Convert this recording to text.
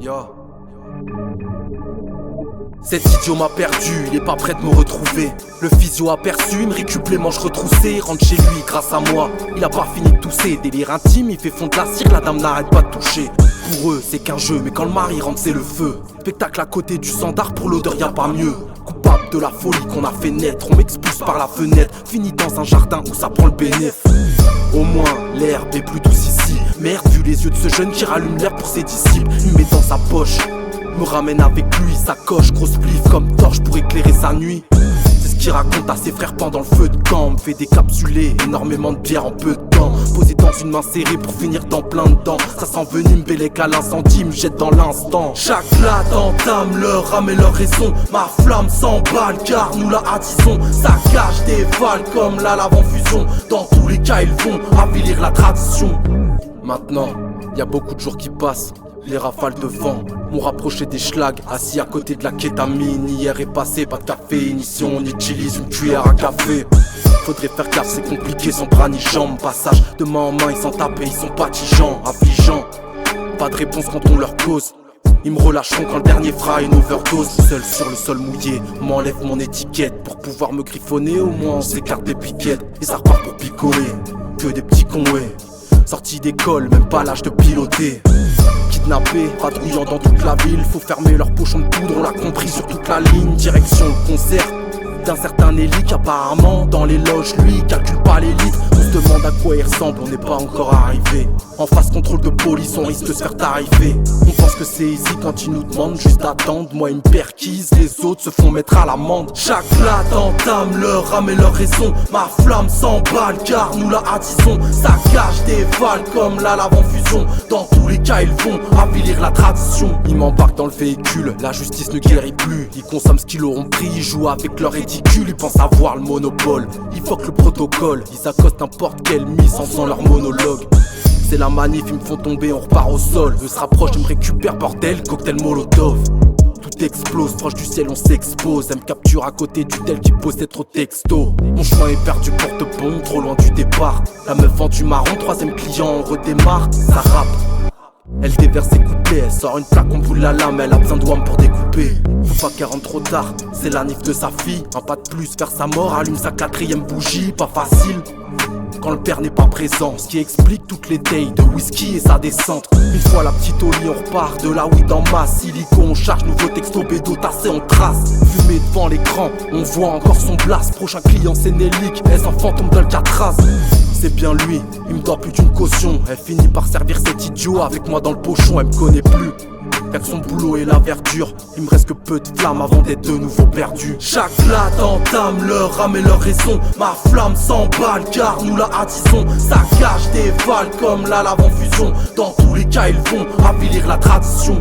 Yo. Cet idiot m'a perdu, il est pas prêt de me retrouver. Le physio aperçu, il me récup les manches retroussées. Rentre chez lui grâce à moi, il a pas fini de tousser. Délire intime, il fait fondre la cire, la dame n'arrête pas de toucher. Pour eux c'est qu'un jeu, mais quand le mari rentre c'est le feu. Spectacle à côté du standard, pour l'odeur y'a pas mieux. Coupable de la folie qu'on a fait naître, on m'expulse par la fenêtre. Fini dans un jardin où ça prend le bénéf. Au moins l'herbe est plus douce ici. Merde, vu les yeux de ce jeune qui rallume l'air pour ses disciples. Il met dans sa poche, me ramène avec lui, sa coche, grosse plif comme torche pour éclairer sa nuit. C'est ce qu'il raconte à ses frères pendant le feu de camp. Me fait décapsuler, énormément de bière en peu de temps. Posé dans une main serrée pour finir dans plein de dents. Ça s'envenime, bélec à l'incendie, me jette dans l'instant. Chaque plat entame leur âme et leur raison. Ma flamme s'emballe car nous la hattissons. Ça cache des vales comme la lave en fusion. Dans tous les cas ils vont avilir la tradition. Maintenant, y a beaucoup de jours qui passent. Les rafales de vent m'ont rapproché des schlags. Assis à côté de la kétamine, hier est passé, pas de caféine. Ici on utilise une cuillère à café. Faudrait faire gaffe, c'est compliqué sans bras ni jambes. Passage de main en main, ils s'en tapent et ils sont patigeants, affligeants. Pas de réponse quand on leur cause. Ils me relâcheront quand le dernier fera une overdose. Seul sur le sol mouillé, m'enlève mon étiquette. Pour pouvoir me griffonner, au moins on s'écarte des piquettes. Et ça repart pour picoler, que des petits cons, ouais. Sortis d'école, même pas l'âge de piloter. Kidnappés, patrouillant dans toute la ville. Faut fermer leurs pochons de poudre, on l'a compris sur toute la ligne. Direction le concert d'un certain Élie apparemment dans les loges, lui, calcule pas les litres. On se demande à quoi il ressemble, on n'est pas encore arrivé. En face contrôle de police, on risque de se faire tarifer. On pense que c'est easy quand ils nous demandent juste d'attendre. Moi ils me perquisent, les autres se font mettre à l'amende. Chaque plat entame leur âme et leur raison. Ma flamme s'emballe car nous la hattissons. Ça cache des vales comme la lave en fusion. Dans tous les cas ils vont avilir la tradition. Ils m'embarquent dans le véhicule, la justice ne guérit plus. Ils consomment ce qu'ils auront pris, ils jouent avec leur ridicule. Ils pensent avoir le monopole, ils fuck le protocole. Ils accostent n'importe quelle mise en faisant leur monologue. C'est la manif, ils me font tomber, on repart au sol. Eux se rapprochent, ils me récupèrent, bordel, cocktail molotov. Tout explose, proche du ciel on s'expose. Elle me capture à côté du tel qui possède trop texto. Mon chemin est perdu, porte-bon, trop loin du départ. La meuf vend du marron, troisième client, on redémarre. Ça rappe, elle déverse ses couplets. Elle sort une plaque, on boule la lame, elle a besoin de wam pour découper. Faut pas qu'elle rentre trop tard, c'est la nif de sa fille. Un pas de plus vers sa mort, allume sa quatrième bougie. Pas facile quand le père n'est pas présent, ce qui explique toutes les tailles de whisky et sa descente. Une fois la petite au lit, on repart de la weed en masse. Silico, on charge, nouveau texto, bédo, tassé, on trace. Fumé devant l'écran, on voit encore son blast. Prochain client c'est Nelly, elle s'en fantôme d'Alcatraz. C'est bien lui, il me doit plus d'une caution. Elle finit par servir cet idiot avec moi dans le pochon, elle me connaît plus. Faire son boulot et la verdure, il me reste que peu de flammes avant d'être de nouveau perdu. Chaque plat entame leur âme et leur raison. Ma flamme s'emballe car nous la hattissons. Ça cache des vales comme la lave en fusion. Dans tous les cas ils vont avilir la tradition.